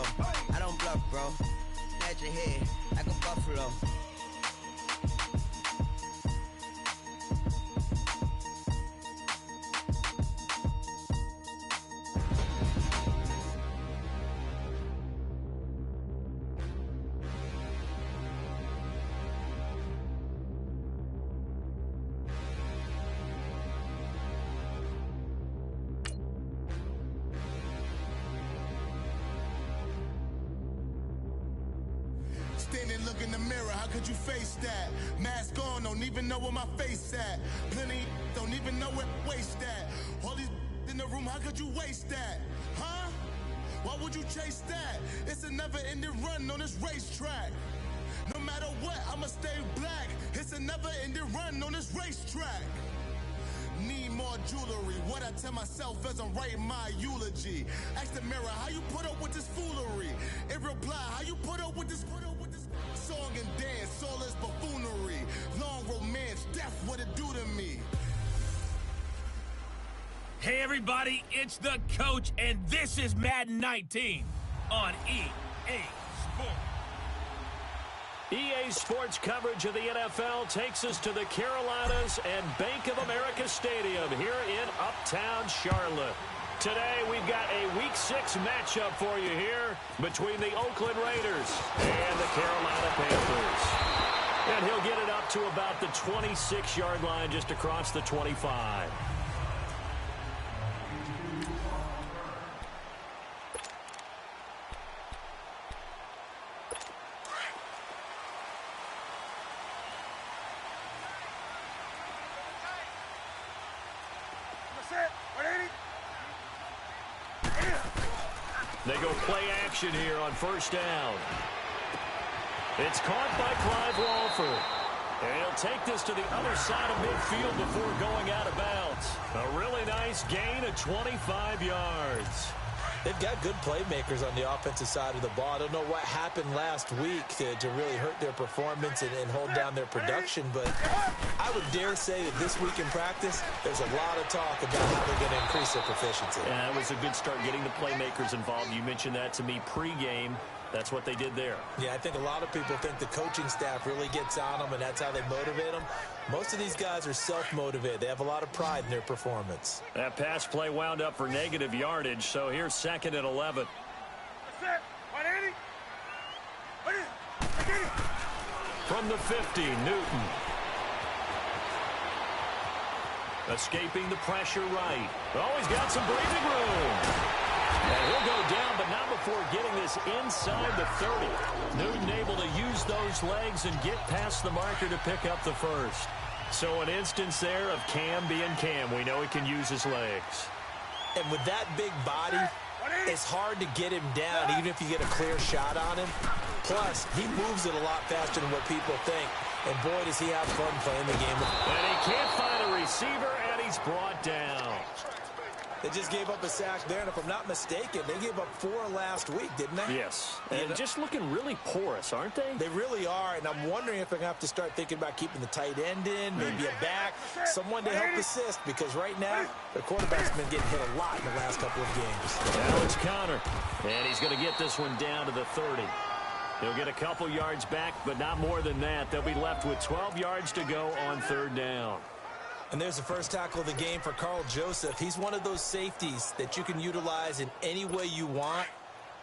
buffalo. I don't bluff, bro. Snatch your head like a buffalo. Standing, look in the mirror, how could you face that? Mask on, don't even know where my face at. Plenty, don't even know where waste at. All these in the room, how could you waste that? Huh? Why would you chase that? It's a never-ending run on this racetrack. No matter what, I'ma stay black. It's a never-ending run on this racetrack. Need more jewelry, what I tell myself as I'm writing my eulogy. Ask the mirror, how you put up with this foolery? In reply, how you put up with this song and dance, all this buffoonery. Long romance, death, what it do to me. Hey everybody, it's the coach, and this is Madden 19 on EA Sports. EA Sports coverage of the NFL takes us to the Carolinas and Bank of America Stadium here in Uptown Charlotte. Today, we've got a Week 6 matchup for you here between the Oakland Raiders and the Carolina Panthers. And he'll get it up to about the 26-yard line just across the 25. They go play action here on first down. It's caught by Clive Walford. And he'll take this to the other side of midfield before going out of bounds. A really nice gain of 25 yards. They've got good playmakers on the offensive side of the ball. I don't know what happened last week to really hurt their performance and hold down their production, but I would dare say that this week in practice, there's a lot of talk about how they're going to increase their proficiency. Yeah, that was a good start getting the playmakers involved. You mentioned that to me pregame. That's what they did there. Yeah, I think a lot of people think the coaching staff really gets on them, and that's how they motivate them. Most of these guys are self-motivated. They have a lot of pride in their performance. That pass play wound up for negative yardage, so here's 2nd and 11. From the 50, Newton. Escaping the pressure right. Oh, he's got some breathing room. And he'll go down, but not before getting this inside the 30. Newton able to use those legs and get past the marker to pick up the first. So an instance there of Cam being Cam. We know he can use his legs. And with that big body, it's hard to get him down, even if you get a clear shot on him. Plus, he moves it a lot faster than what people think. And boy, does he have fun playing the game. And he can't find a receiver, and he's brought down. They just gave up a sack there, and if I'm not mistaken, they gave up 4 last week, didn't they? Yes, and just looking really porous, aren't they? They really are, and I'm wondering if they're going to have to start thinking about keeping the tight end in, maybe a back, someone to help assist, because right now, their quarterback's been getting hit a lot in the last couple of games. Now it's Connor, and he's going to get this one down to the 30. He'll get a couple yards back, but not more than that. They'll be left with 12 yards to go on 3rd down. And there's the first tackle of the game for Carl Joseph. He's one of those safeties that you can utilize in any way you want.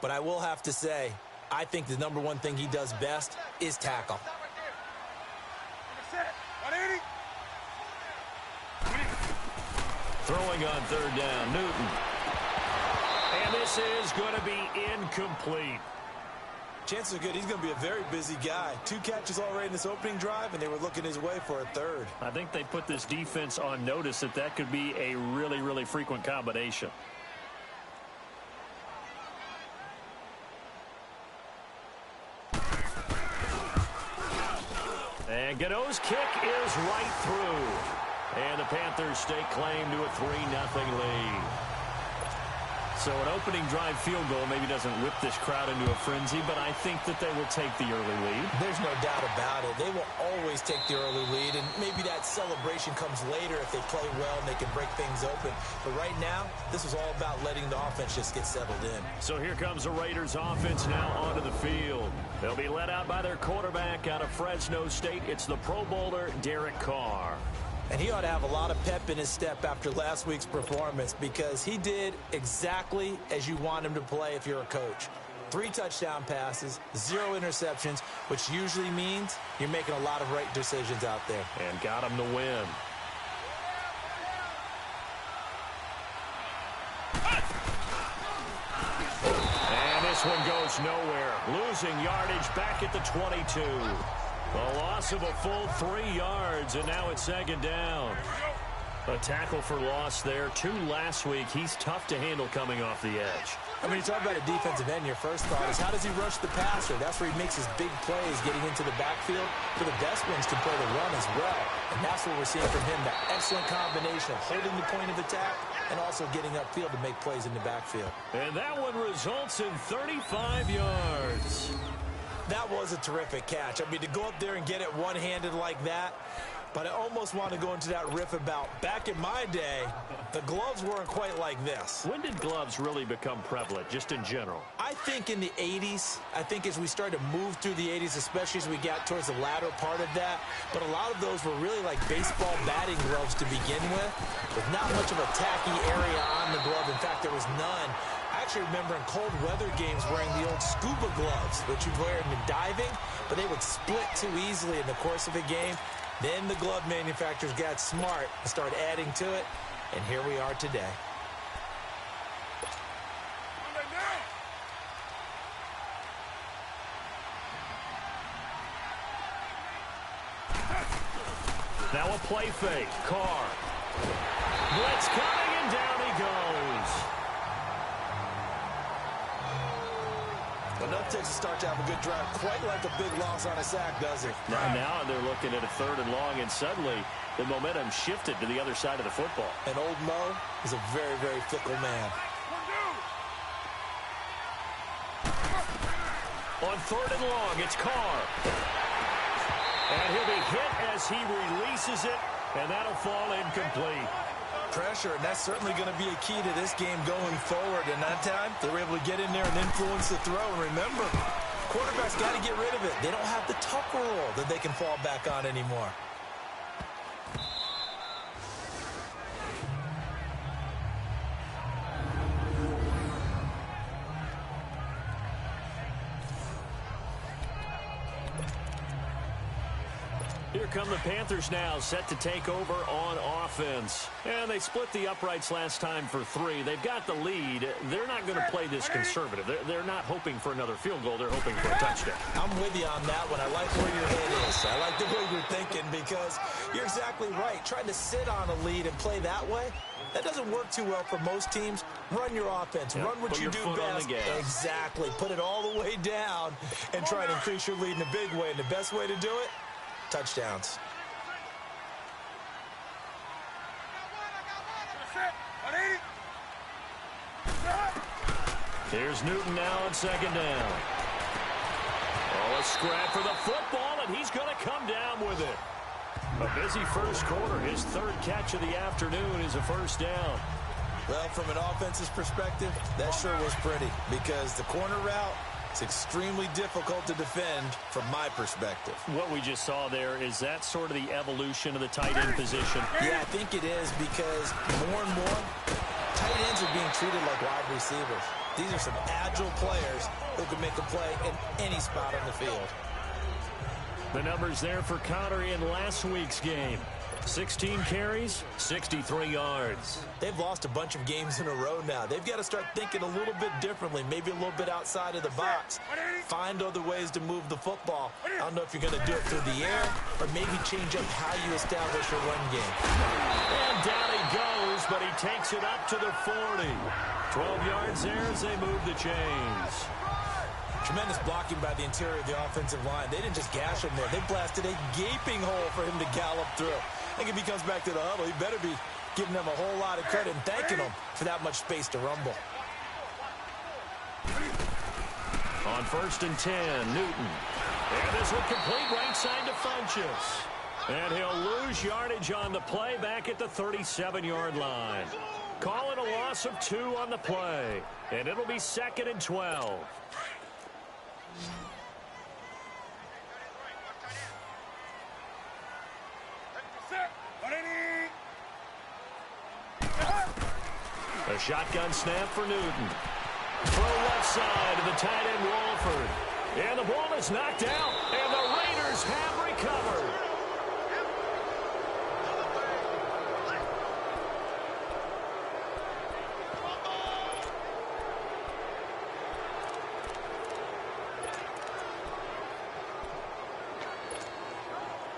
But I will have to say, I think the number one thing he does best is tackle. Throwing on 3rd down, Newton. And this is going to be incomplete. Chances are good he's going to be a very busy guy. 2 catches already in this opening drive, and they were looking his way for a 3rd. I think they put this defense on notice that could be a really, really frequent combination. And Gano's kick is right through. And the Panthers stake claim to a 3-0 lead. So an opening drive field goal maybe doesn't whip this crowd into a frenzy, but I think that they will take the early lead. There's no doubt about it. They will always take the early lead, and maybe that celebration comes later if they play well and they can break things open. But right now, this is all about letting the offense just get settled in. So here comes the Raiders offense now onto the field. They'll be led out by their quarterback out of Fresno State. It's the Pro Bowler, Derek Carr. And he ought to have a lot of pep in his step after last week's performance because he did exactly as you want him to play if you're a coach. 3 touchdown passes, 0 interceptions, which usually means you're making a lot of right decisions out there. And got him to win. And this one goes nowhere. Losing yardage back at the 22. A loss of a full 3 yards, and now it's second down. A tackle for loss there. 2 last week. He's tough to handle coming off the edge. I mean, you talk about a defensive end, your first thought is how does he rush the passer? That's where he makes his big plays getting into the backfield. For the best ones can play the run as well. And that's what we're seeing from him, that excellent combination of holding the point of attack and also getting upfield to make plays in the backfield. And that one results in 35 yards. That was a terrific catch. I mean, to go up there and get it one-handed like that, but I almost want to go into that riff about back in my day, the gloves weren't quite like this. When did gloves really become prevalent, just in general? I think in the 80s. I think as we started to move through the 80s, especially as we got towards the latter part of that. But a lot of those were really like baseball batting gloves to begin with not much of a tacky area on the glove. In fact, there was none. I actually remember in cold weather games wearing the old scuba gloves, which you'd wear in diving, but they would split too easily in the course of a game. Then the glove manufacturers got smart and started adding to it, and here we are today. Now a play fake. Carr. Blitz coming, and down he goes. Enough takes to start to have a good drive. Quite like a big loss on a sack, does it? Now they're looking at a 3rd and long, and suddenly the momentum shifted to the other side of the football. And old Mo is a very, very fickle man. On 3rd and long, it's Carr. And he'll be hit as he releases it, and that'll fall incomplete. Pressure, and that's certainly going to be a key to this game going forward. And that time, they were able to get in there and influence the throw. And remember, quarterbacks got to get rid of it. They don't have the tuck roll that they can fall back on anymore. Here come the Panthers now, set to take over on offense. And they split the uprights last time for 3. They've got the lead. They're not going to play this conservative. They're not hoping for another field goal. They're hoping for a touchdown. I'm with you on that one. I like where your head is. I like the way you're thinking because you're exactly right. Trying to sit on a lead and play that way, that doesn't work too well for most teams. Run your offense. Yep. Run what you do best. Exactly. Put it all the way down and try and increase your lead in a big way. And the best way to do it, touchdowns. Here's Newton now on 2nd down. Oh, a scrap for the football, and he's going to come down with it. A busy first quarter. His 3rd catch of the afternoon is a 1st down. Well, from an offensive perspective, that sure was pretty because the corner route, it's extremely difficult to defend from my perspective. What we just saw there, is that sort of the evolution of the tight end position? Yeah, I think it is because more and more, tight ends are being treated like wide receivers. These are some agile players who can make a play in any spot on the field. The numbers there for Connery in last week's game. 16 carries, 63 yards. They've lost a bunch of games in a row now. They've got to start thinking a little bit differently, maybe a little bit outside of the box. Find other ways to move the football. I don't know if you're going to do it through the air or maybe change up how you establish your run game. And down he goes, but he takes it up to the 40. 12 yards there as they move the chains. Tremendous blocking by the interior of the offensive line. They didn't just gash him there. They blasted a gaping hole for him to gallop through. I think if he comes back to the huddle, he better be giving them a whole lot of credit and thanking them for that much space to rumble. On 1st and 10, Newton. And this will complete right side to Funchess. And he'll lose yardage on the play back at the 37-yard line. Call it a loss of 2 on the play. And it'll be 2nd and 12. A shotgun snap for Newton. Throw left side to the tight end Walford. And the ball is knocked out. And the Raiders have recovered.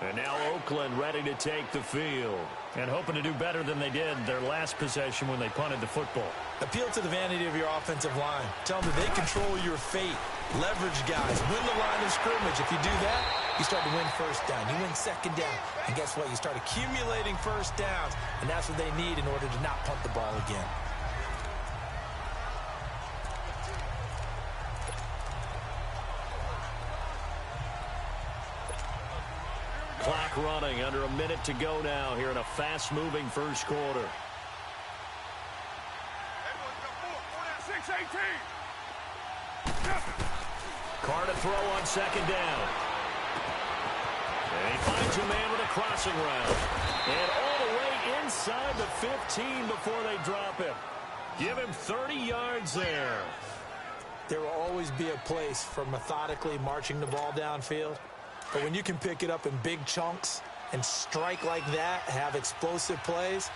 And now Oakland ready to take the field. And hoping to do better than they did their last possession when they punted the football. Appeal to the vanity of your offensive line. Tell them that they control your fate. Leverage guys. Win the line of scrimmage. If you do that, you start to win first down. You win second down. And guess what? You start accumulating first downs. And that's what they need in order to not punt the ball again. Clock running, under a minute to go now here in a fast-moving first quarter. Carr to throw on 2nd down. And he finds a man with a crossing route. And all the way inside the 15 before they drop him. Give him 30 yards there. There will always be a place for methodically marching the ball downfield. But when you can pick it up in big chunks and strike like that, have explosive plays,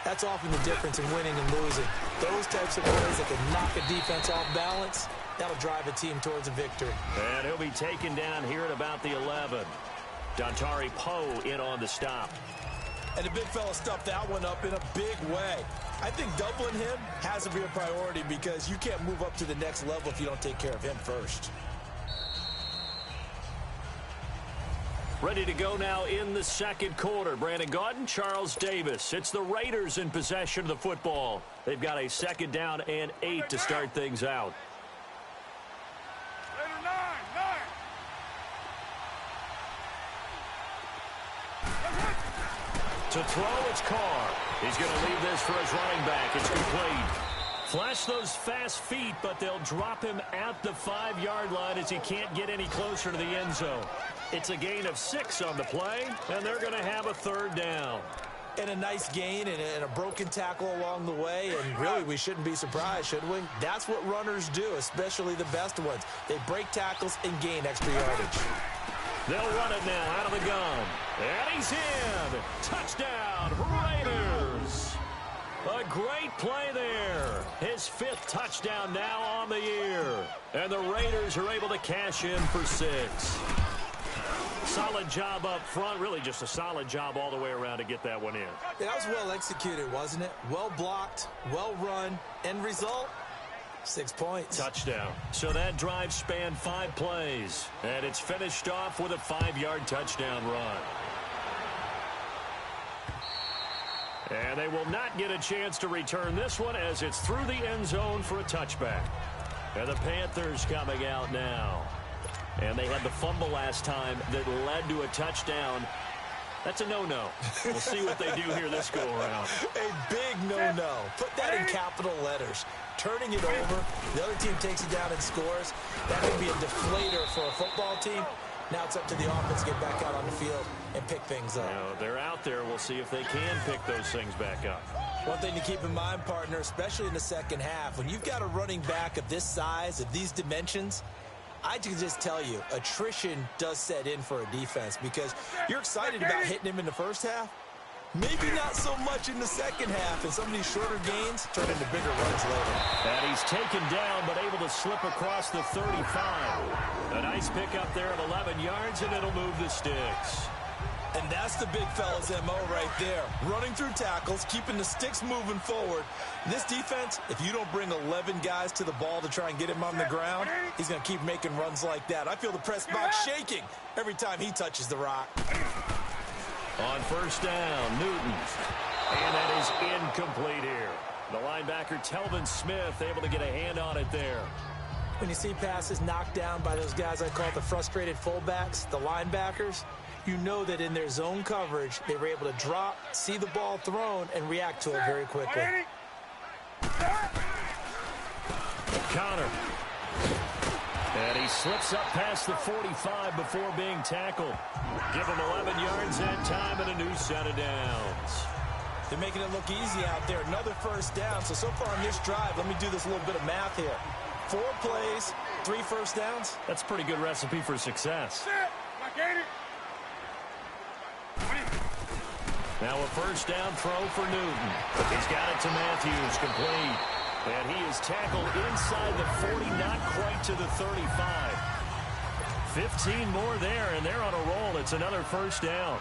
that's often the difference in winning and losing. Those types of plays that can knock a defense off balance, that'll drive a team towards a victory. And he'll be taken down here at about the 11. Dontari Poe in on the stop. And the big fella stuffed that one up in a big way. I think doubling him has to be a priority because you can't move up to the next level if you don't take care of him first. Ready to go now in the second quarter. Brandon Gaudin, Charles Davis. It's the Raiders in possession of the football. They've got a 2nd down and 8 to start things out. To throw, it's Carr. He's going to leave this for his running back. It's complete. Flash those fast feet, but they'll drop him at the 5-yard line as he can't get any closer to the end zone. It's a gain of 6 on the play, and they're going to have a 3rd down. And a nice gain and a broken tackle along the way, and really we shouldn't be surprised, should we? That's what runners do, especially the best ones. They break tackles and gain extra yardage. They'll run it now out of the gun. And he's in. Touchdown, Raiders. A great play there. His 5th touchdown now on the year. And the Raiders are able to cash in for 6. Solid job up front. Really just a solid job all the way around to get that one in. That was well executed, wasn't it? Well blocked, well run. End result, 6 points. Touchdown. So that drive spanned 5 plays. And it's finished off with a 5-yard touchdown run. And they will not get a chance to return this one as it's through the end zone for a touchback. And the Panthers coming out now. And they had the fumble last time that led to a touchdown. That's a no-no. We'll see what they do here this go-around. A big no-no. Put that in capital letters. Turning it over, the other team takes it down and scores. That could be a deflator for a football team. Now it's up to the offense to get back out on the field and pick things up. Now, they're out there. We'll see if they can pick those things back up. One thing to keep in mind, partner, especially in the second half, when you've got a running back of this size, of these dimensions, I can just tell you, attrition does set in for a defense because you're excited about hitting him in the first half. Maybe not so much in the second half, and some of these shorter gains turn into bigger runs later. And he's taken down, but able to slip across the 35. A nice pickup there of 11 yards, and it'll move the sticks. And that's the big fella's MO right there. Running through tackles, keeping the sticks moving forward. This defense, if you don't bring 11 guys to the ball to try and get him on the ground, he's going to keep making runs like that. I feel the press box shaking every time he touches the rock. On 1st down, Newton. And that is incomplete here. The linebacker, Telvin Smith, able to get a hand on it there. When you see passes knocked down by those guys I call the frustrated fullbacks, the linebackers, you know that in their zone coverage, they were able to drop, see the ball thrown, and react to it very quickly. Connor. And he slips up past the 45 before being tackled. Give him 11 yards that time and a new set of downs. They're making it look easy out there. Another first down. So far on this drive, let me do this little bit of math here. 4 plays, 3 first downs. That's a pretty good recipe for success. Now a first down throw for Newton. He's got it to Matthews, complete. And he is tackled inside the 40, not quite to the 35. 15 more there, and they're on a roll. It's another first down.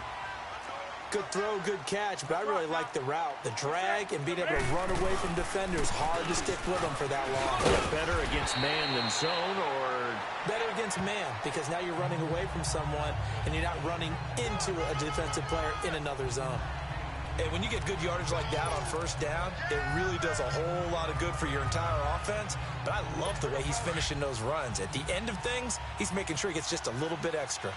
Good throw, good catch, but I really like the route. The drag and being able to run away from defenders, hard to stick with them for that long. Better against man than zone, or? Better against man, because now you're running away from someone, and you're not running into a defensive player in another zone. And when you get good yardage like that on first down, it really does a whole lot of good for your entire offense. But I love the way he's finishing those runs. At the end of things, he's making sure he gets just a little bit extra.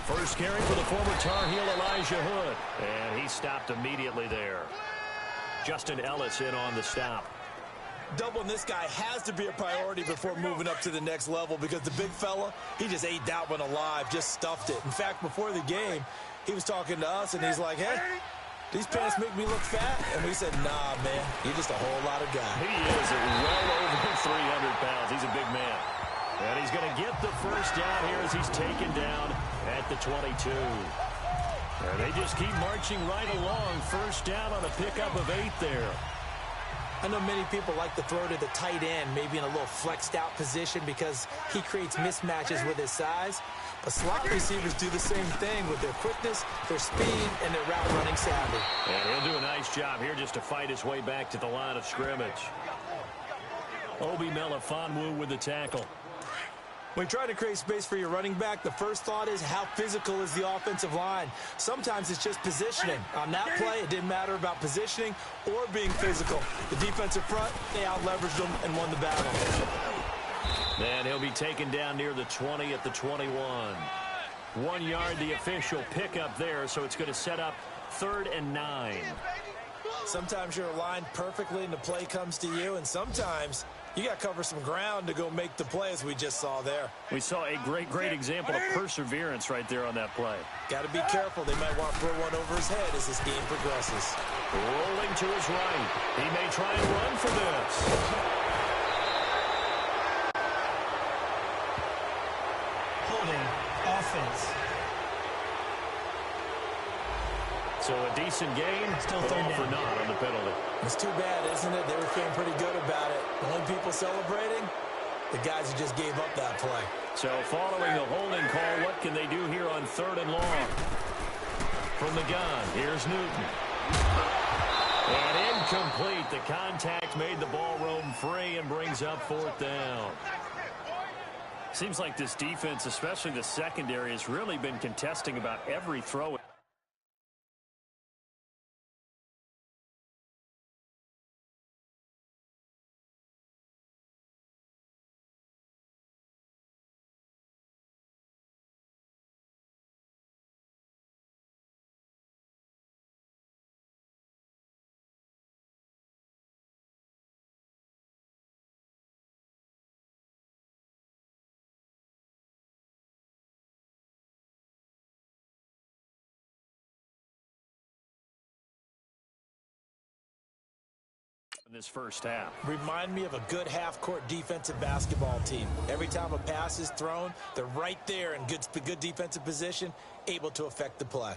First carry for the former Tar Heel Elijah Hood. And he stopped immediately there. Justin Ellis in on the stop. Doubling this guy has to be a priority before moving up to the next level, because the big fella, he just ate that one alive, just stuffed it. In fact, before the game, he was talking to us, and he's like, hey, these pants make me look fat. And we said, nah, man, you're just a whole lot of guy. He is well over 300 pounds. He's a big man. And he's going to get the first down here as he's taken down at the 22. And they just keep marching right along. First down on a pickup of 8 there. I know many people like to throw to the tight end, maybe in a little flexed out position, because he creates mismatches with his size. But slot receivers do the same thing with their quickness, their speed, and their route running savvy. And he'll do a nice job here just to fight his way back to the line of scrimmage. Obi Melifonwu with the tackle. When trying to create space for your running back, the first thought is, how physical is the offensive line? Sometimes it's just positioning. On that play, it didn't matter about positioning or being physical. The defensive front, they out-leveraged them and won the battle. And he'll be taken down near the 20 at the 21. 1 yard, the official pickup there, so it's going to set up 3rd and 9. Sometimes you're aligned perfectly and the play comes to you, and sometimes you got to cover some ground to go make the play, as we just saw there. We saw a great example of perseverance right there on that play. Got to be careful. They might want to throw one over his head as this game progresses. Rolling to his right. He may try and run for this. Holding offense. So a decent gain, Still third all for down. naught on the penalty. It's too bad, isn't it? They were feeling pretty good about it. The only people celebrating, the guys who just gave up that play. So following the holding call, what can they do here on 3rd and long? From the gun, here's Newton. And incomplete. The contact made the ball roam free and brings up 4th down. Seems like this defense, especially the secondary, has really been contesting about every throw. In this first half. Remind me of a good half-court defensive basketball team. Every time a pass is thrown, they're right there in good defensive position, able to affect the play.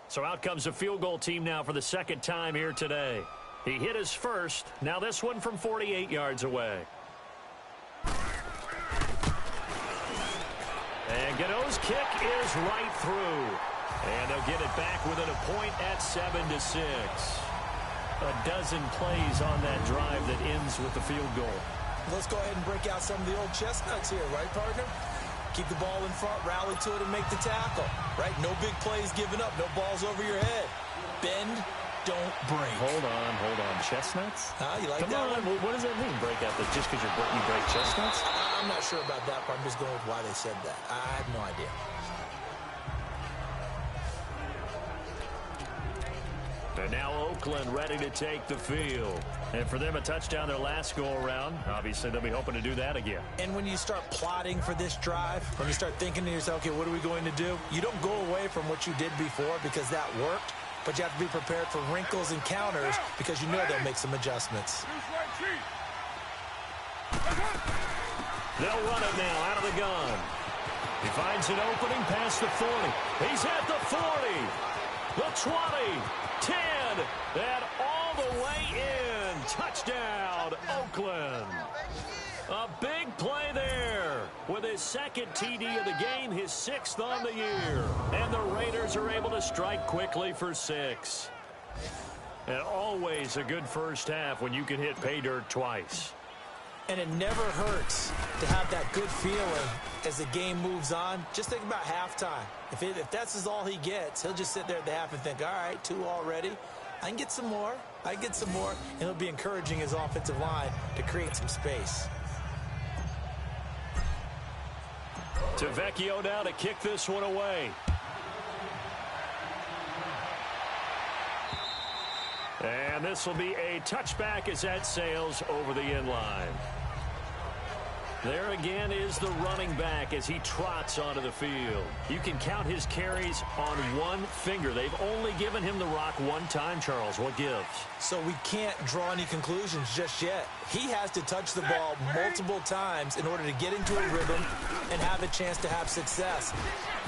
So out comes a field goal team now for the 2nd time here today. He hit his first. Now this one from 48 yards away. And Gano's kick is right through. And they'll get it back within a point at 7-6. A dozen plays on that drive that ends with the field goal. Let's go ahead and break out some of the old chestnuts here, right, partner? Keep the ball in front, rally to it, and make the tackle, right? No big plays given up, no balls over your head. Bend, don't break. Hold on. Chestnuts? You like Come that on. one? What does that mean, break out? Just because you break chestnuts? I'm not sure about that, but I'm just going with why they said that. I have no idea. And now Oakland ready to take the field. And for them, a touchdown their last go-around. Obviously, they'll be hoping to do that again. And when you start plotting for this drive, when you start thinking to yourself, okay, what are we going to do? You don't go away from what you did before because that worked, but you have to be prepared for wrinkles and counters because you know they'll make some adjustments. They'll run it now out of the gun. He finds an opening past the 40. He's at the 40, the 20, 10, and all the way in. Touchdown, Oakland. A big play there with his second TD of the game, his 6th on the year. And the Raiders are able to strike quickly for 6. And always a good first half when you can hit pay dirt twice. And it never hurts to have that good feeling as the game moves on. Just think about halftime. If that's all he gets, he'll just sit there at the half and think, all right, 2 already. I can get some more. And he'll be encouraging his offensive line to create some space. To Vecchio now to kick this one away. And this will be a touchback as that sails over the end line. There again is the running back as he trots onto the field. You can count his carries on one finger. They've only given him the rock one time, Charles. What gives? So we can't draw any conclusions just yet. He has to touch the ball multiple times in order to get into a rhythm and have a chance to have success.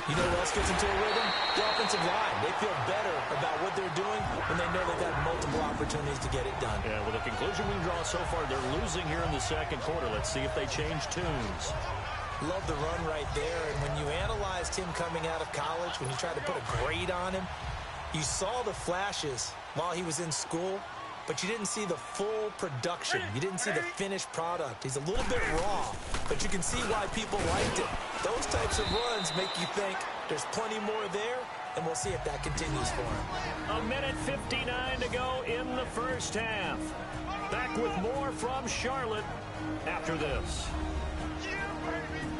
You know who else gets into a rhythm? The offensive line. They feel better about what they're doing when they know they've got multiple opportunities to get it done. Yeah, with the conclusion we draw so far, they're losing here in the second quarter. Let's see if they change tunes. Love the run right there. And when you analyzed him coming out of college, when you tried to put a grade on him, you saw the flashes while he was in school, but you didn't see the full production. You didn't see the finished product. He's a little bit raw, but you can see why people liked it. Those types of runs make you think there's plenty more there, and we'll see if that continues for him. 1:59 to go in the first half. Back with more from Charlotte after this.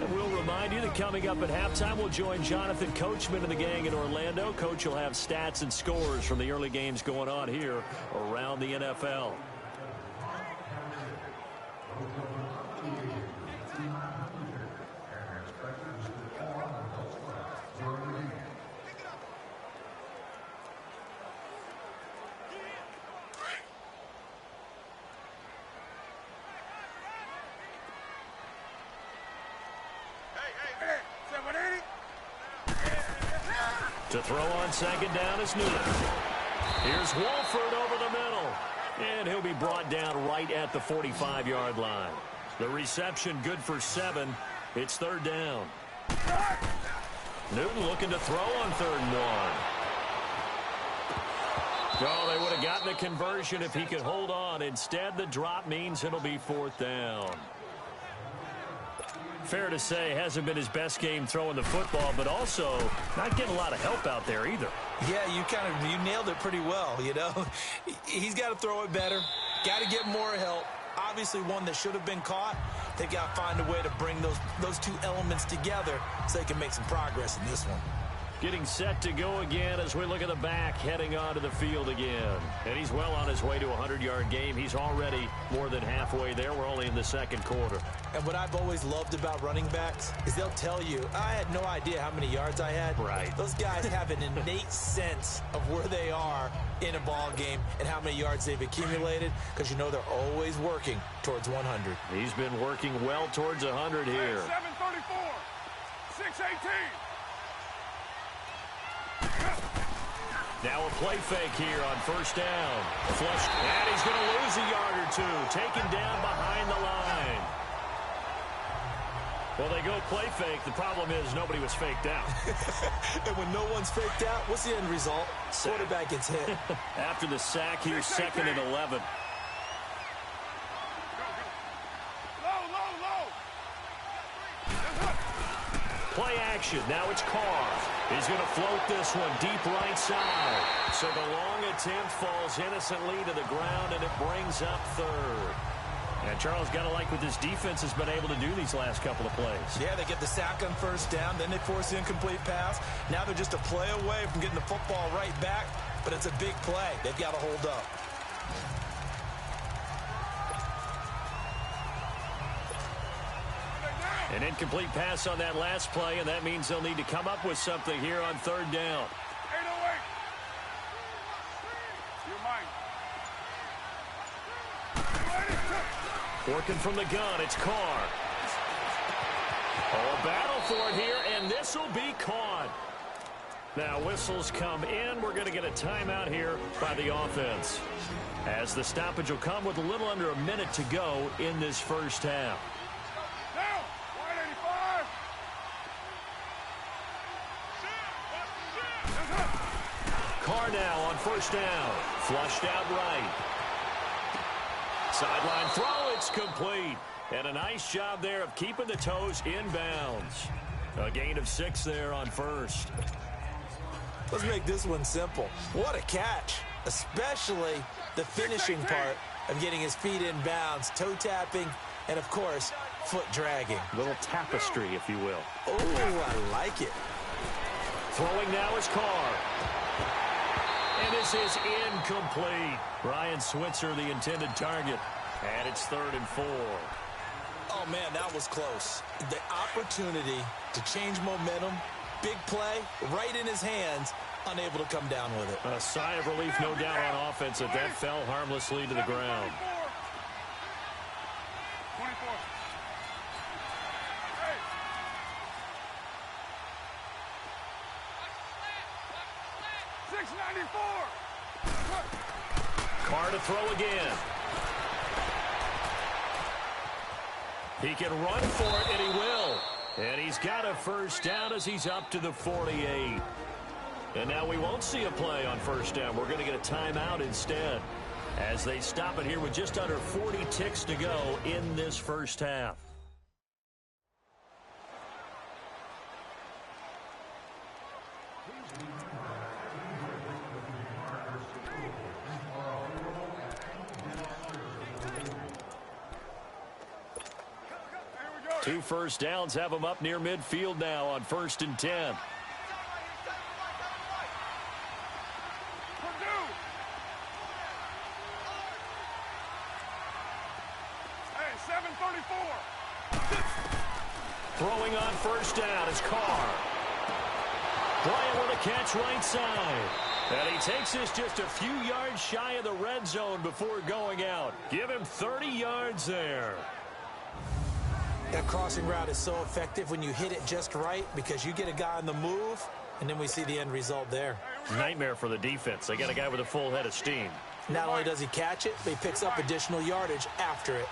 And we'll remind you that coming up at halftime, we'll join Jonathan Coachman and the gang in Orlando. Coach will have stats and scores from the early games going on here around the NFL. To throw on second down is Newton. Here's Wolford over the middle. And he'll be brought down right at the 45-yard line. The reception good for 7. It's 3rd down. Newton looking to throw on 3rd and 1. Oh, they would have gotten the conversion if he could hold on. Instead, the drop means it'll be 4th down. Fair to say, hasn't been his best game throwing the football, but also not getting a lot of help out there either. Yeah, you nailed it pretty well, you know. He's got to throw it better, got to get more help. Obviously one that should have been caught. They've got to find a way to bring those two elements together so they can make some progress in this one. Getting set to go again as we look at the back, heading onto the field again. And he's well on his way to a 100-yard game. He's already more than halfway there. We're only in the second quarter. And what I've always loved about running backs is they'll tell you, I had no idea how many yards I had. Right. Those guys have an innate sense of where they are in a ball game and how many yards they've accumulated because you know they're always working towards 100. He's been working well towards 100 here. 734, 618. Now a play fake here on 1st down. Flushed, and he's going to lose a yard or 2. Taken down behind the line. Well, they go play fake. The problem is nobody was faked out. And when no one's faked out, what's the end result? Sack. Quarterback gets hit. After the sack, here's 2nd and 11. Play action. Now it's Carr. He's going to float this one deep right side. So the long attempt falls innocently to the ground, and it brings up third. And Charles, got to like what this defense has been able to do these last couple of plays. Yeah, they get the sack on first down, then they force the incomplete pass. Now they're just a play away from getting the football right back, but it's a big play. They've got to hold up. An incomplete pass on that last play, and that means they'll need to come up with something here on third down. 808. You're mine. Working from the gun, it's Carr. Oh, a battle for it here, and this will be caught. Now whistles come in. We're going to get a timeout here by the offense, as the stoppage will come with a little under a minute to go in this first half. Down. 185. Carr now on first down. Flushed out right. Sideline throw, it's complete. And a nice job there of keeping the toes in bounds. A gain of 6 there on first. Let's make this one simple. What a catch, especially the finishing part of getting his feet in bounds, toe tapping, and of course, foot dragging. A little tapestry, if you will. Oh, I like it. Throwing now is Carr. And this is incomplete. Ryan Switzer, the intended target. And it's 3rd and 4. Oh, man, that was close. The opportunity to change momentum, big play, right in his hands, unable to come down with it. A sigh of relief, no doubt, on offense, that fell harmlessly to the ground. 24. Hey. Carr to throw again. He can run for it, and he will. And he's got a first down as he's up to the 48. And now we won't see a play on first down. We're going to get a timeout instead, as they stop it here with just under 40 ticks to go in this first half. Two first downs have them up near midfield now on 1st and 10. Hey, 7:34. Throwing on first down is Carr. Bryant with a catch right side. And he takes this just a few yards shy of the red zone before going out. Give him 30 yards there. That crossing route is so effective when you hit it just right, because you get a guy on the move, and then we see the end result there. Nightmare for the defense. They got a guy with a full head of steam. Not only does he catch it, but he picks up additional yardage after it.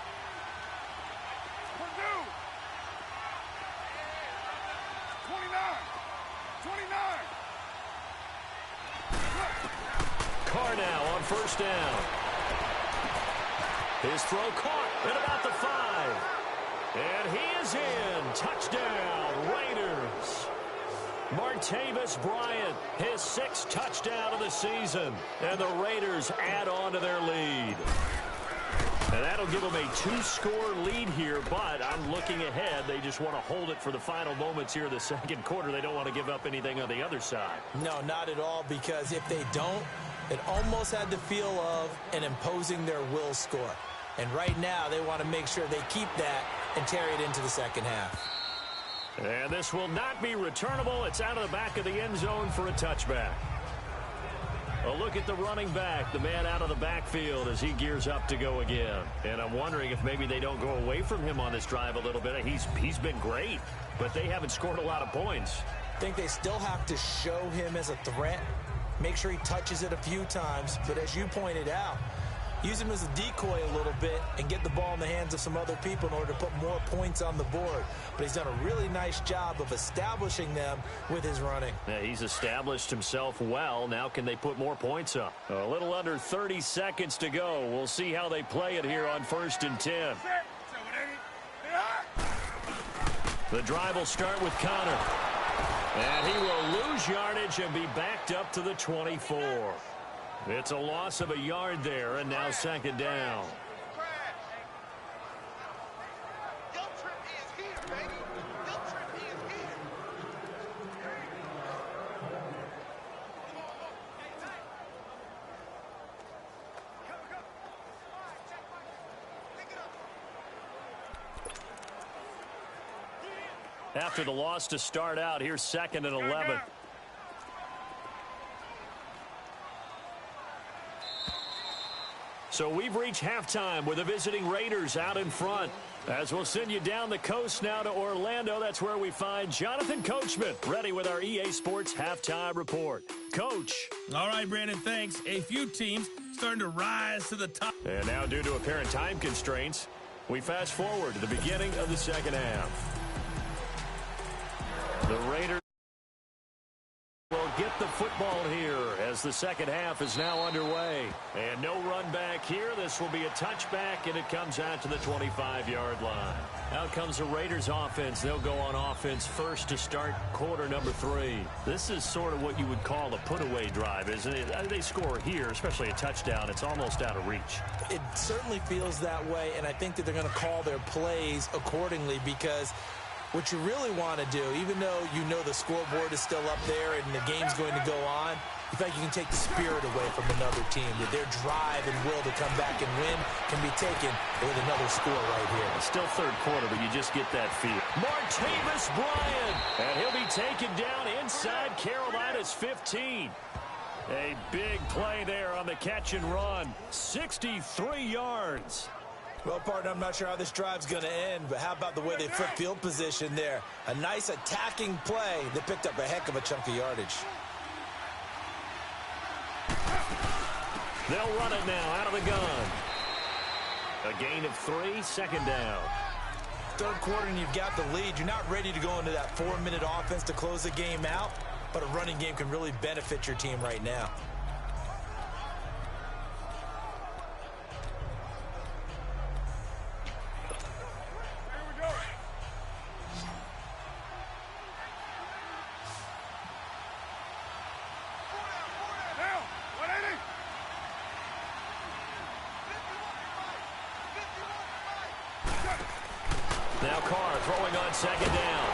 Purdue. 29. Carr now on first down. His throw caught at about the 5. And he is in. Touchdown, Raiders. Martavis Bryant, his 6th touchdown of the season. And the Raiders add on to their lead. And that'll give them a 2-score lead here, but I'm looking ahead. They just want to hold it for the final moments here of the second quarter. They don't want to give up anything on the other side. No, not at all, because if they don't, it almost had the feel of an imposing their will score. And right now, they want to make sure they keep that and carry it into the second half. And this will not be returnable. It's out of the back of the end zone for a touchback. A look at the running back, the man out of the backfield as he gears up to go again. And I'm wondering if maybe they don't go away from him on this drive a little bit. He's been great, but they haven't scored a lot of points. I think they still have to show him as a threat, make sure he touches it a few times. But as you pointed out, use him as a decoy a little bit and get the ball in the hands of some other people in order to put more points on the board. But he's done a really nice job of establishing them with his running. Yeah, he's established himself well. Now can they put more points up? A little under 30 seconds to go. We'll see how they play it here on 1st and 10. The drive will start with Connor. And he will lose yardage and be backed up to the 24. It's a loss of a yard there, and now second down. After the loss to start out, here's 2nd and 11. So we've reached halftime with the visiting Raiders out in front. As we'll send you down the coast now to Orlando, that's where we find Jonathan Coachman, ready with our EA Sports Halftime Report. Coach. All right, Brandon, thanks. A few teams starting to rise to the top. And now, due to apparent time constraints, we fast forward to the beginning of the second half. The Raiders will get the football here as the second half is now underway. And no run back here. This will be a touchback, and it comes out to the 25-yard line. Out comes the Raiders offense. They'll go on offense first to start quarter number 3. This is sort of what you would call a put-away drive, isn't it? They score here, especially a touchdown. It's almost out of reach. It certainly feels that way, and I think that they're going to call their plays accordingly because what you really want to do, even though you know the scoreboard is still up there and the game's going to go on, you feel like you can take the spirit away from another team, that their drive and will to come back and win can be taken with another score right here. It's still third quarter, but you just get that feel. Martavis Bryant, and he'll be taken down inside Carolina's 15. A big play there on the catch and run. 63 yards. Well, partner, I'm not sure how this drive's going to end, but how about the way they flip field position there? A nice attacking play that picked up a heck of a chunk of yardage. They'll run it now out of the gun. A gain of 3, second down. Third quarter and you've got the lead. You're not ready to go into that 4-minute offense to close the game out, but a running game can really benefit your team right now. Now Carr throwing on second down.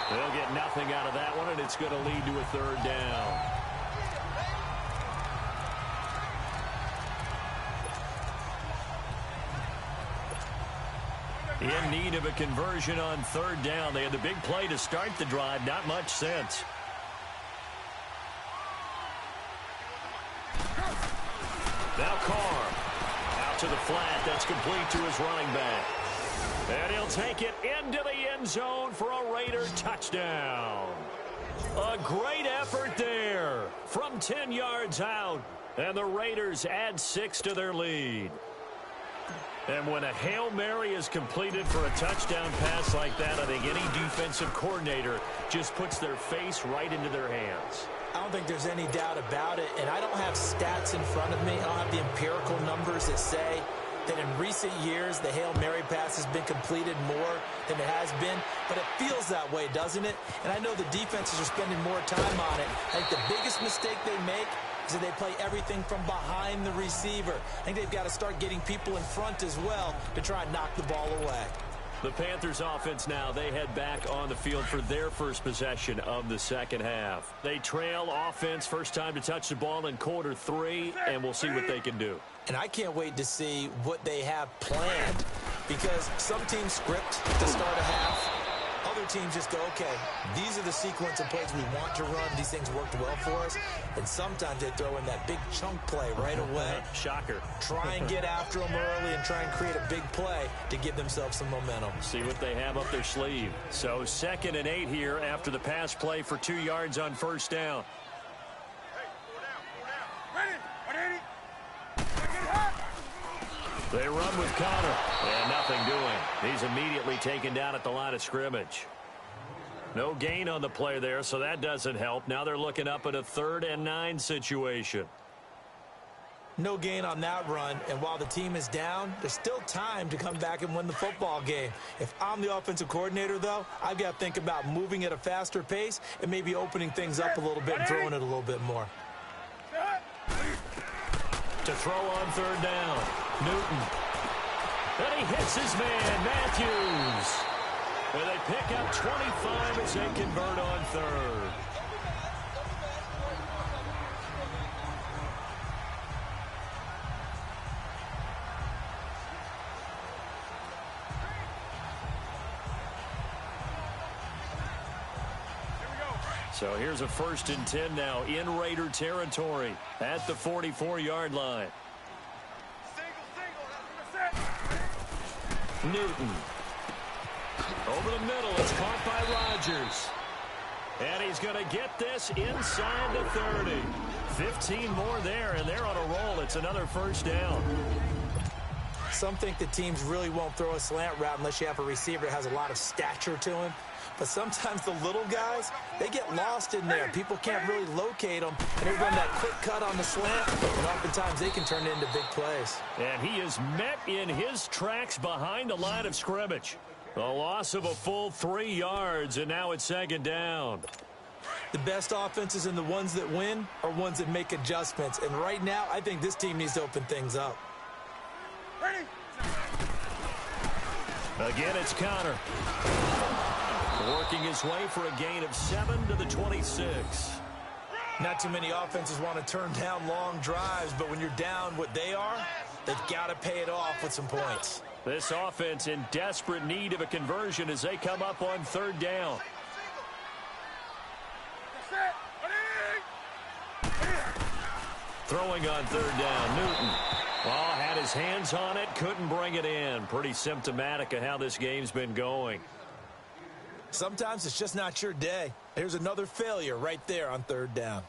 They'll get nothing out of that one, and it's going to lead to a third down. In need of a conversion on third down. They had the big play to start the drive. Not much sense. Now Carr out to the flat. That's complete to his running back. And he'll take it into the end zone for a Raider touchdown. A great effort there from 10 yards out. And the Raiders add 6 to their lead. And when a Hail Mary is completed for a touchdown pass like that, I think any defensive coordinator just puts their face right into their hands. I don't think there's any doubt about it, and I don't have stats in front of me. I don't have the empirical numbers that say that in recent years the Hail Mary pass has been completed more than it has been, but it feels that way, doesn't it? And I know the defenses are spending more time on it. I think the biggest mistake they make is that they play everything from behind the receiver. I think they've got to start getting people in front as well to try and knock the ball away. The Panthers offense now, they head back on the field for their first possession of the second half. They trail offense, first time to touch the ball in quarter 3, and we'll see what they can do. And I can't wait to see what they have planned, because some teams script to start a half. Other teams just go, okay, these are the sequence of plays we want to run. These things worked well for us. And sometimes they throw in that big chunk play right away. Shocker. Try and get after them early and try and create a big play to give themselves some momentum. See what they have up their sleeve. So 2nd and 8 here after the pass play for 2 yards on first down. They run with Connor, and nothing doing. He's immediately taken down at the line of scrimmage. No gain on the play there, so that doesn't help. Now they're looking up at a 3rd and 9 situation. No gain on that run, and while the team is down, there's still time to come back and win the football game. If I'm the offensive coordinator, though, I've got to think about moving at a faster pace and maybe opening things up a little bit and throwing it a little bit more. To throw on third down, Newton. And he hits his man, Matthews. And they pick up 25 as they convert on third. So here's a 1st and 10 now in Raider territory at the 44-yard line. Newton. Over the middle, it's caught by Rodgers. And he's going to get this inside the 30. 15 more there, and they're on a roll. It's another 1st down. Some think the teams really won't throw a slant route unless you have a receiver that has a lot of stature to him. But sometimes the little guys, they get lost in there. People can't really locate them, and they run that quick cut on the slant, and oftentimes they can turn it into big plays. And he is met in his tracks behind the line of scrimmage. A loss of a full 3 yards, and now it's 2nd down. The best offenses and the ones that win are ones that make adjustments. And right now, I think this team needs to open things up. Ready? Again, it's Connor. Working his way for a gain of 7 to the 26. Not too many offenses want to turn down long drives, but when you're down what they are, they've got to pay it off with some points. This offense in desperate need of a conversion as they come up on 3rd down. Throwing on 3rd down, Newton. Oh, had his hands on it, couldn't bring it in. Pretty symptomatic of how this game's been going. Sometimes it's just not your day. There's another failure right there on 3rd down.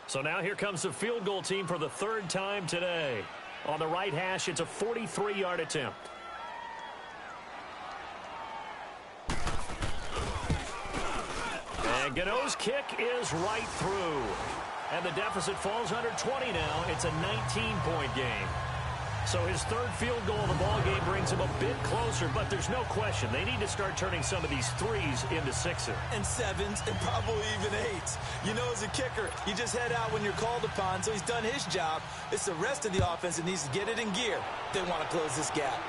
So now here comes the field goal team for the 3rd time today. On the right hash, it's a 43-yard attempt. And Gano's kick is right through. And the deficit falls under 20 now. It's a 19-point game. So his 3rd field goal of the ball game brings him a bit closer, but there's no question they need to start turning some of these 3s into 6s. And 7s and probably even 8s. You know, as a kicker, you just head out when you're called upon, so he's done his job. It's the rest of the offense that needs to get it in gear if they want to close this gap.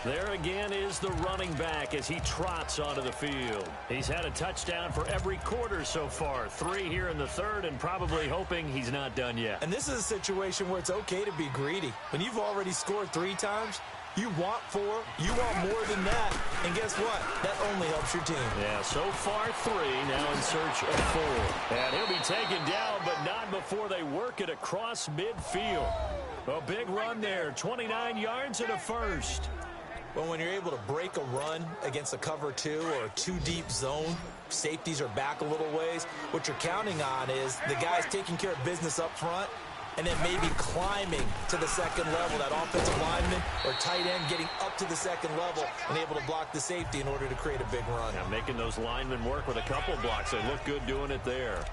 There again is the running back as he trots onto the field. He's had a touchdown for every quarter so far. 3 here in the 3rd, and probably hoping he's not done yet. And this is a situation where it's okay to be greedy. When you've already scored 3 times, you want 4, you want more than that. And guess what? That only helps your team. Yeah, so far 3, now in search of 4. And he'll be taken down, but not before they work it across midfield. A big run there, 29 yards and a 1st. Well, when you're able to break a run against a cover 2 or a 2-deep zone, safeties are back a little ways. What you're counting on is the guys taking care of business up front and then maybe climbing to the 2nd level, that offensive lineman or tight end getting up to the 2nd level and able to block the safety in order to create a big run. Now making those linemen work with a couple blocks. They look good doing it there.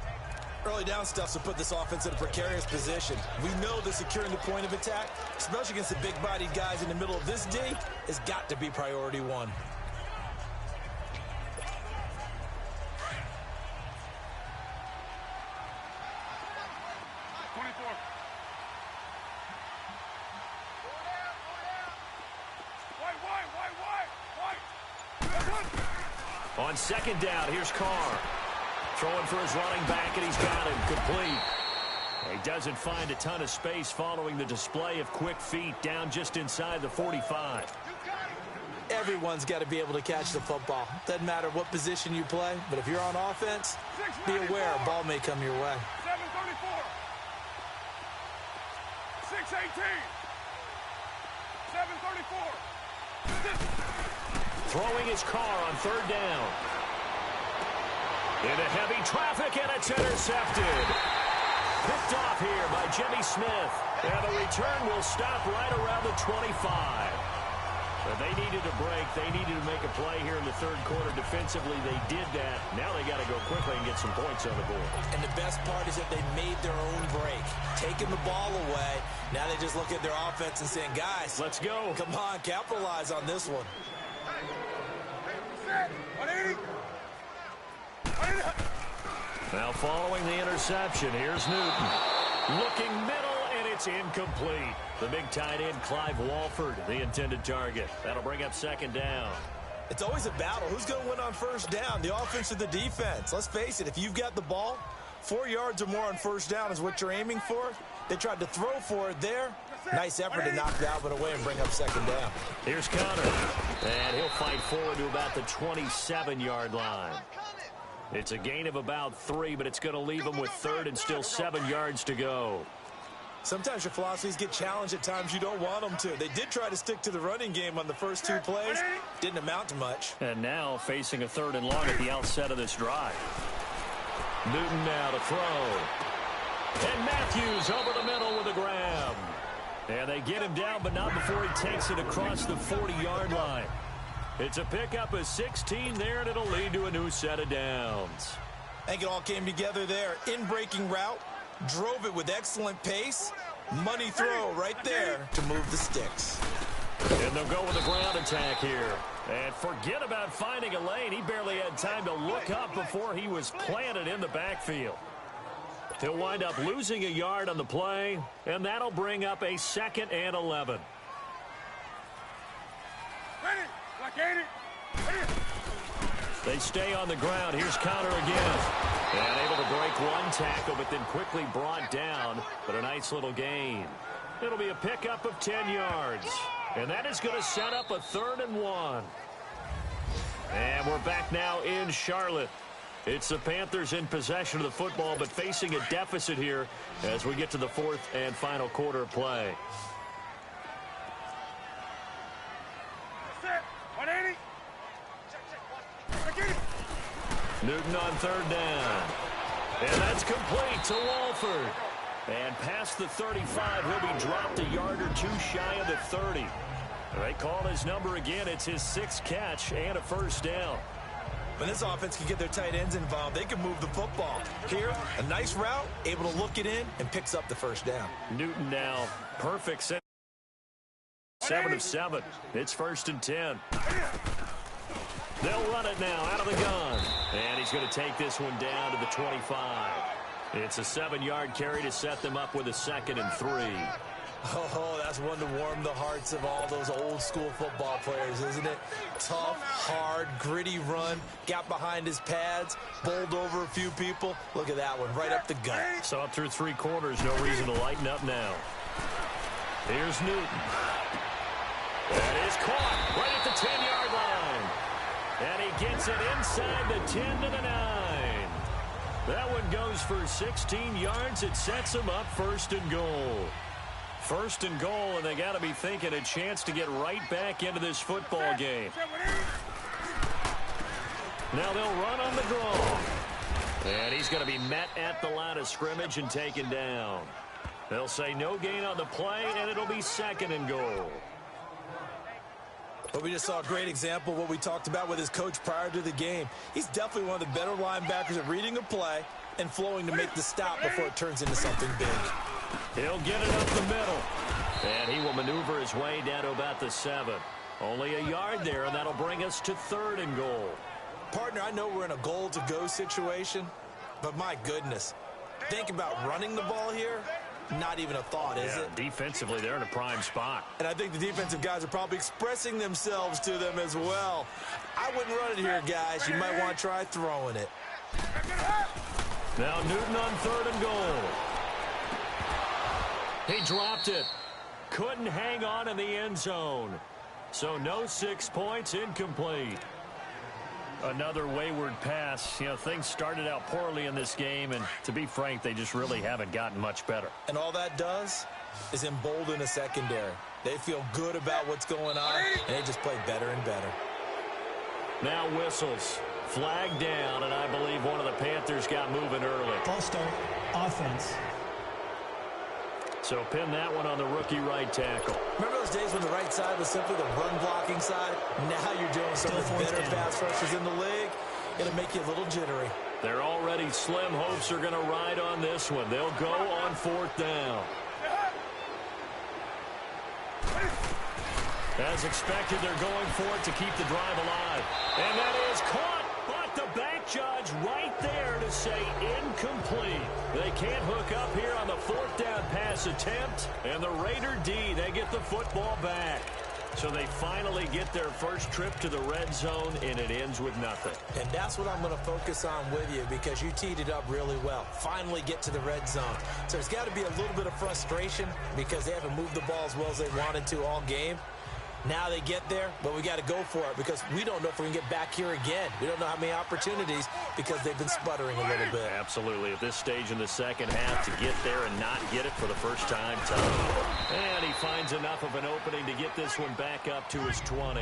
Early down stuff's to put this offense in a precarious position. We know that securing the point of attack, especially against the big-bodied guys in the middle of this D, has got to be priority 1. On 2nd down, here's Carr. Throwing for his running back, and he's got him complete. He doesn't find a ton of space following the display of quick feet down just inside the 45. Everyone's got to be able to catch the football. Doesn't matter what position you play, but if you're on offense, be aware a ball may come your way. 734. 618. 734. Throwing his Carr on 3rd down. Into heavy traffic, and it's intercepted. Picked off here by Jimmy Smith. And the return will stop right around the 25. But they needed a break. They needed to make a play here in the third quarter. Defensively, they did that. Now they got to go quickly and get some points on the board. And the best part is that they made their own break. Taking the ball away. Now they just look at their offense and saying, guys, let's go. Come on, capitalize on this one. Now following the interception, here's Newton. Looking middle, and it's incomplete. The big tight end, Clive Walford, the intended target. That'll bring up second down. It's always a battle. Who's going to win on first down, the offense or the defense? Let's face it, if you've got the ball, 4 yards or more on first down is what you're aiming for. They tried to throw for it there. Nice effort to knock Dalvin away and bring up second down. Here's Connor, and he'll fight forward to about the 27-yard line. It's a gain of about 3, but it's going to leave him with third and still 7 yards to go. Sometimes your philosophies get challenged at times you don't want them to. They did try to stick to the running game on the first 2 plays. Didn't amount to much. And now facing a third and long at the outset of this drive. Newton now to throw. And Matthews over the middle with a grab. And they get him down, but not before he takes it across the 40-yard line. It's a pickup of 16 there, and it'll lead to a new set of downs. I think it all came together there. In-breaking route, drove it with excellent pace. Money throw right there to move the sticks. And they'll go with a ground attack here. And forget about finding a lane. He barely had time to look up before he was planted in the backfield. He'll wind up losing a yard on the play, and that'll bring up a 2nd and 11. They stay on the ground. Here's Connor again. And able to break one tackle, but then quickly brought down. But a nice little gain. It'll be a pickup of 10 yards. And that is going to set up a 3rd and 1. And we're back now in Charlotte. It's the Panthers in possession of the football, but facing a deficit here as we get to the 4th and final quarter of play. Newton on 3rd down. And that's complete to Walford. And past the 35, he'll be dropped a yard or 2 shy of the 30. They call his number again. It's his 6th catch and a first down. When this offense can get their tight ends involved, they can move the football. Here, a nice route, able to look it in, and picks up the first down. Newton now, perfect 7 of 7. It's 1st and 10. They'll run it now out of the gun. And he's going to take this one down to the 25. It's a 7-yard carry to set them up with a 2nd and 3. Oh, that's one to warm the hearts of all those old-school football players, isn't it? Tough, hard, gritty run, got behind his pads, bowled over a few people. Look at that one, right up the gut. So up through 3 quarters, no reason to lighten up now. Here's Newton. That is caught right at the 10-yard line. And he gets it inside the 10 to the 9. That one goes for 16 yards. It sets him up 1st and goal. 1st and goal, and they got to be thinking a chance to get right back into this football game. Now they'll run on the draw. And he's going to be met at the line of scrimmage and taken down. They'll say no gain on the play, and it'll be 2nd and goal. But we just saw a great example of what we talked about with his coach prior to the game. He's definitely one of the better linebackers at reading a play and flowing to make the stop before it turns into something big. He'll get it up the middle. And he will maneuver his way down to about the 7. Only a yard there, and that'll bring us to 3rd and goal. Partner, I know we're in a goal-to-go situation, but my goodness, think about running the ball here. Not even a thought, is it? Defensively, they're in a prime spot. And I think the defensive guys are probably expressing themselves to them as well. I wouldn't run it here, guys. You might want to try throwing it. Now Newton on 3rd and goal. He dropped it. Couldn't hang on in the end zone. So no 6 points, incomplete. Another wayward pass. You know, things started out poorly in this game, and to be frank, they just really haven't gotten much better. And all that does is embolden a secondary. They feel good about what's going on, and they just play better and better. Now whistles. Flag down, and I believe one of the Panthers got moving early. False start, offense. So pin that one on the rookie right tackle. Remember those days when the right side was simply the run-blocking side? Now you're doing some of the better pass rushers in the league. It'll make you a little jittery. They're already slim. Hopes are going to ride on this one. They'll go on 4th down. As expected, they're going for it to keep the drive alive. And that is caught. But the back judge right there to say incomplete. They can't hook up here on the 4th down pass attempt. And the Raider D, they get the football back. So they finally get their first trip to the red zone, and it ends with nothing. And that's what I'm going to focus on with you, because you teed it up really well. Finally get to the red zone. So there's got to be a little bit of frustration because they haven't moved the ball as well as they wanted to all game. Now they get there, but we got to go for it because we don't know if we can get back here again. We don't know how many opportunities because they've been sputtering a little bit. Absolutely. At this stage in the second half, to get there and not get it for the first time, tough. And he finds enough of an opening to get this one back up to his 20.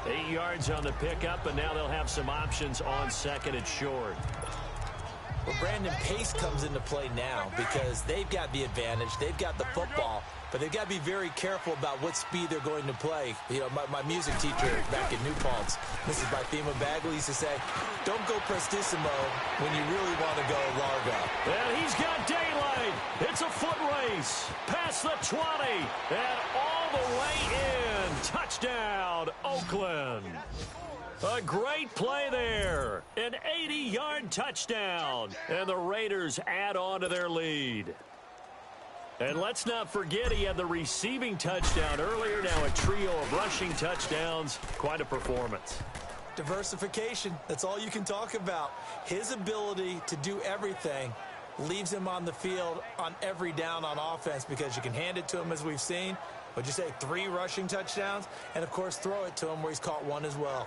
8 yards on the pickup, and now they'll have some options on 2nd and short. Well, Brandon, pace comes into play now because they've got the advantage. They've got the football. But they've got to be very careful about what speed they're going to play. You know, my music teacher back in New Paltz, Mrs. Bythema Bagley, used to say, don't go prestissimo when you really want to go largo. And he's got daylight. It's a foot race. Past the 20. And all the way in. Touchdown, Oakland. A great play there. An 80-yard touchdown. And the Raiders add on to their lead. And let's not forget he had the receiving touchdown earlier. Now a trio of rushing touchdowns. Quite a performance. Diversification. That's all you can talk about. His ability to do everything leaves him on the field on every down on offense because you can hand it to him as we've seen. What'd you say, 3 rushing touchdowns? And, of course, throw it to him where he's caught 1 as well.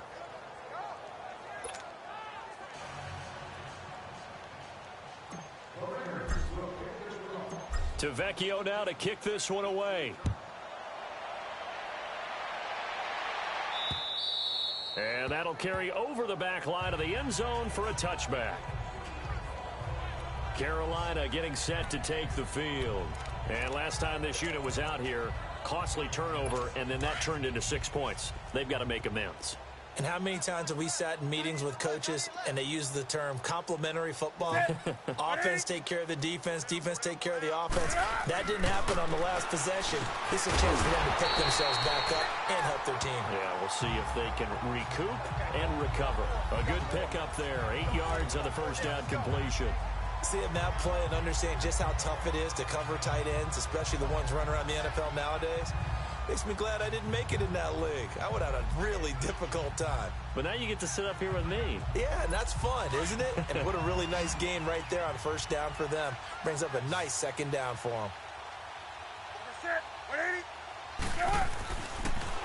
To Vecchio now to kick this one away. And that'll carry over the back line of the end zone for a touchback. Carolina getting set to take the field. And last time this unit was out here, costly turnover, and then that turned into 6 points. They've got to make amends. And how many times have we sat in meetings with coaches and they use the term complementary football? Offense take care of the defense, defense take care of the offense. That didn't happen on the last possession. This is a chance for them to pick themselves back up and help their team. Yeah, we'll see if they can recoup and recover. A good pickup there. 8 yards on the first down completion. Seeing that play and understand just how tough it is to cover tight ends, especially the ones running around the NFL nowadays, makes me glad I didn't make it in that league. I would have had a really difficult time. But now you get to sit up here with me. Yeah, and that's fun, isn't it? And what a really nice game right there on first down for them. Brings up a nice second down for them.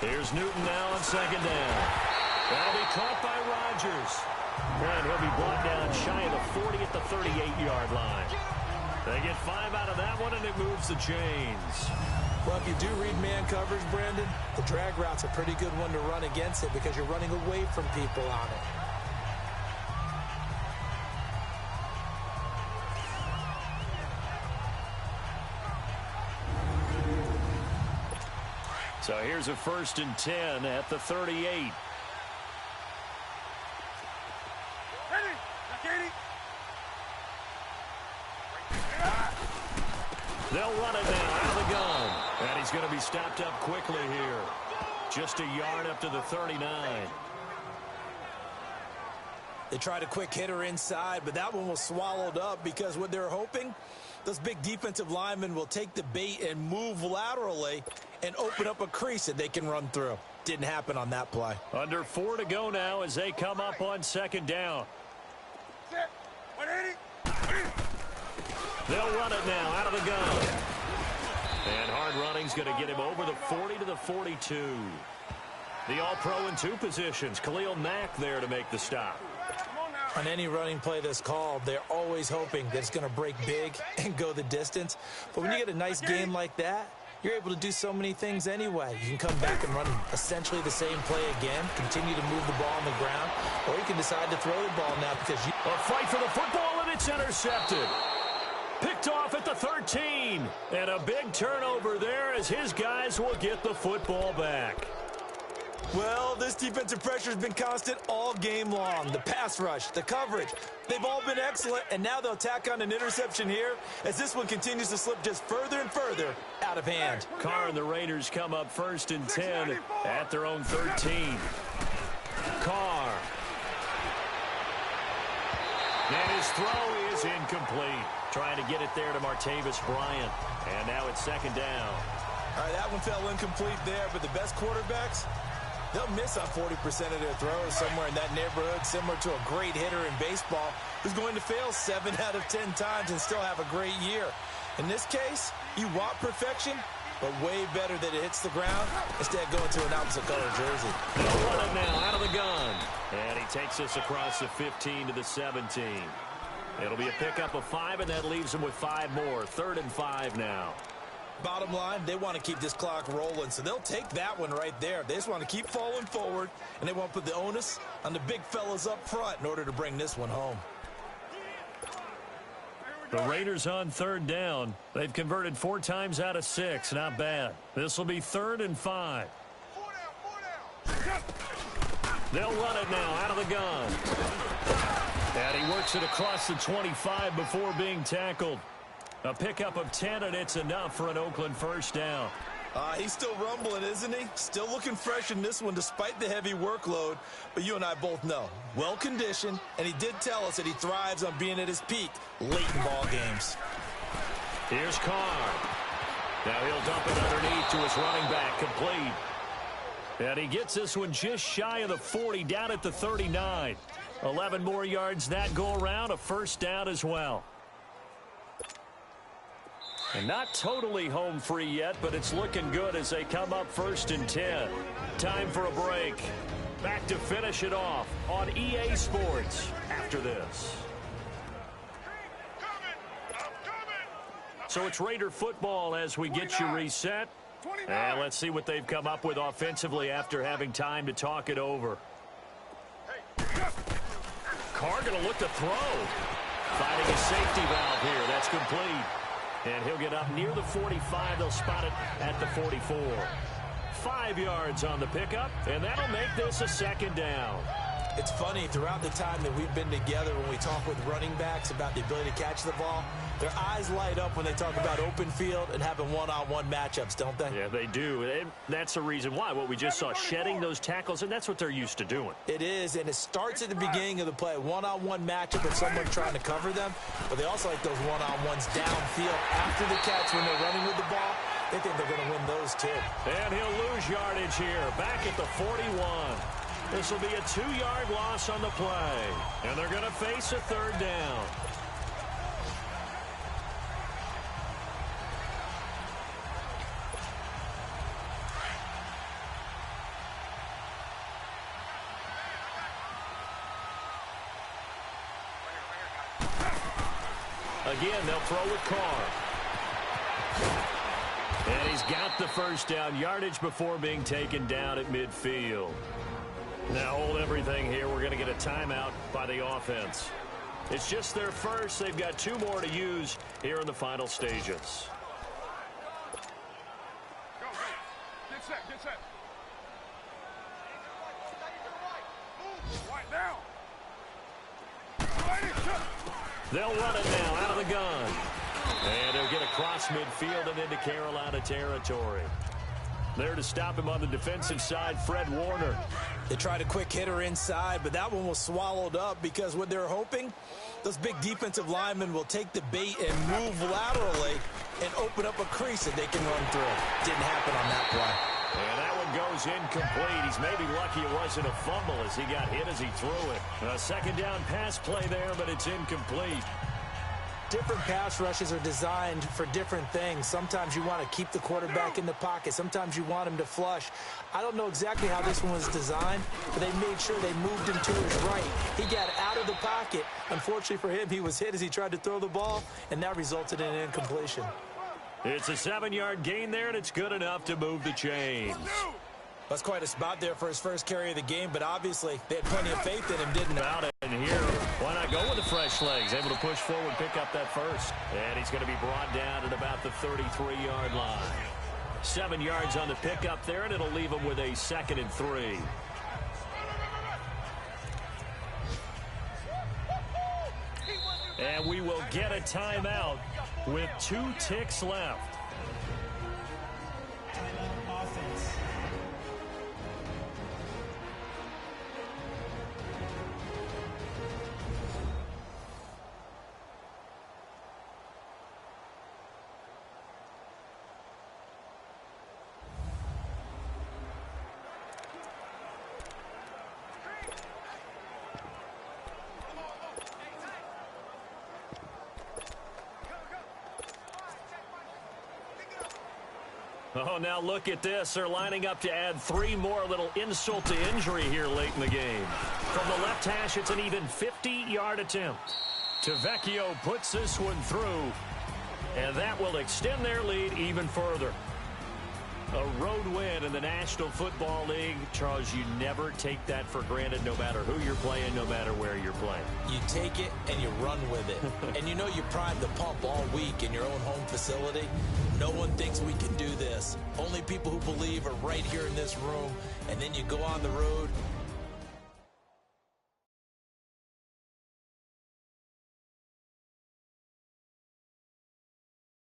Here's Newton now on second down. That'll be caught by Rodgers. And he'll be brought down shy of the 40 at the 38-yard line. They get 5 out of that one, and it moves the chains. Well, if you do read man coverage, Brandon, the drag route's a pretty good one to run against it because you're running away from people on it. So here's a 1st and 10 at the 38. They'll run it now out of the gun. And he's going to be stopped up quickly here. Just a yard up to the 39. They tried a quick hitter inside, but that one was swallowed up because what they're hoping, those big defensive linemen will take the bait and move laterally and open up a crease that they can run through. Didn't happen on that play. Under 4 to go now as they come up on second down. They'll run it now out of the gun. And hard running's going to get him over the 40 to the 42. The all-pro in 2 positions. Khalil Mack there to make the stop. On any running play that's called, they're always hoping that it's going to break big and go the distance. But when you get a nice game like that, you're able to do so many things anyway. You can come back and run essentially the same play again, continue to move the ball on the ground, or you can decide to throw the ball now because you... A fight for the football, and it's intercepted. Picked off at the 13. And a big turnover there as his guys will get the football back. Well, this defensive pressure has been constant all game long. The pass rush, the coverage, they've all been excellent, and now they'll tack on an interception here as this one continues to slip just further and further out of hand. Carr and the Raiders come up 1st and 10 at their own 13. Carr. And his throw is incomplete. Trying to get it there to Martavis Bryant. And now it's 2nd down. All right, that one fell incomplete there, but the best quarterbacks, they'll miss on 40% of their throws somewhere in that neighborhood, similar to a great hitter in baseball who's going to fail 7 out of 10 times and still have a great year. In this case, you want perfection, but way better that it hits the ground instead of going to an opposite color jersey. They'll run it now out of the gun. And he takes us across the 15 to the 17. It'll be a pickup of 5, and that leaves them with 5 more. 3rd and 5 now. Bottom line, they want to keep this clock rolling, so they'll take that one right there. They just want to keep falling forward, and they want to put the onus on the big fellas up front in order to bring this one home. The Raiders on 3rd down. They've converted 4 times out of 6. Not bad. This will be 3rd and 5. They'll run it now out of the gun. And he works it across the 25 before being tackled. A pickup of 10, and it's enough for an Oakland 1st down. He's still rumbling, isn't he? Still looking fresh in this one despite the heavy workload. But you and I both know, well-conditioned, and he did tell us that he thrives on being at his peak late in ball games. Here's Carr. Now he'll dump it underneath to his running back, complete. And he gets this one just shy of the 40, down at the 39. 11 more yards that go around, a 1st down as well. And not totally home free yet, but it's looking good as they come up 1st and 10. Time for a break. Back to finish it off on EA Sports after this. So it's Raider football as we get you reset. And let's see what they've come up with offensively after having time to talk it over. Carr going to look to throw. Finding a safety valve here. That's complete. And he'll get up near the 45. They'll spot it at the 44. 5 yards on the pickup, and that'll make this a 2nd down. It's funny, throughout the time that we've been together, when we talk with running backs about the ability to catch the ball, their eyes light up when they talk about open field and having one-on-one matchups, don't they? Yeah, they do. And that's the reason why. What we just saw, shedding those tackles, and that's what they're used to doing. It is, and it starts at the beginning of the play. One-on-one matchup with someone trying to cover them, but they also like those one-on-ones downfield after the catch when they're running with the ball. They think they're going to win those, too. And he'll lose yardage here, back at the 41. This will be a 2-yard loss on the play, and they're going to face a 3rd down. Again, they'll throw with Carr. And he's got the 1st down, yardage before being taken down at midfield. Now hold everything here. We're going to get a timeout by the offense. It's just their first. They've got 2 more to use here in the final stages. Go. Get set. Right down. They'll run it now out of the gun. And they'll get across midfield and into Carolina territory. There to stop him on the defensive side, Fred Warner. They tried a quick hitter inside, but that one was swallowed up because what they're hoping, those big defensive linemen will take the bait and move laterally and open up a crease that they can run through. Didn't happen on that play. And that one goes incomplete. He's maybe lucky it wasn't a fumble as he got hit as he threw it. A 2nd down pass play there, but it's incomplete. Different pass rushes are designed for different things. Sometimes you want to keep the quarterback in the pocket. Sometimes you want him to flush. I don't know exactly how this one was designed, but they made sure they moved him to his right. He got out of the pocket. Unfortunately for him, he was hit as he tried to throw the ball, and that resulted in an incompletion. It's a 7-yard gain there, and it's good enough to move the chains. That's quite a spot there for his first carry of the game, but obviously they had plenty of faith in him, didn't they? And here, Why not go with the fresh legs? Able to push forward, pick up that first. And he's going to be brought down at about the 33-yard line. 7 yards on the pickup there, and it'll leave him with a 2nd and 3. And we will get a timeout with 2 ticks left. Timeout offense. Oh, now look at this. They're lining up to add 3 more, little insult to injury here late in the game. From the left hash, it's an even 50-yard attempt. Vecchio puts this one through, and that will extend their lead even further. A road win in the National Football League. Charles, you never take that for granted, no matter who you're playing, no matter where you're playing. You take it and you run with it. And you know you primed the pump all week in your own home facility. No one thinks we can do this. Only people who believe are right here in this room. And then you go on the road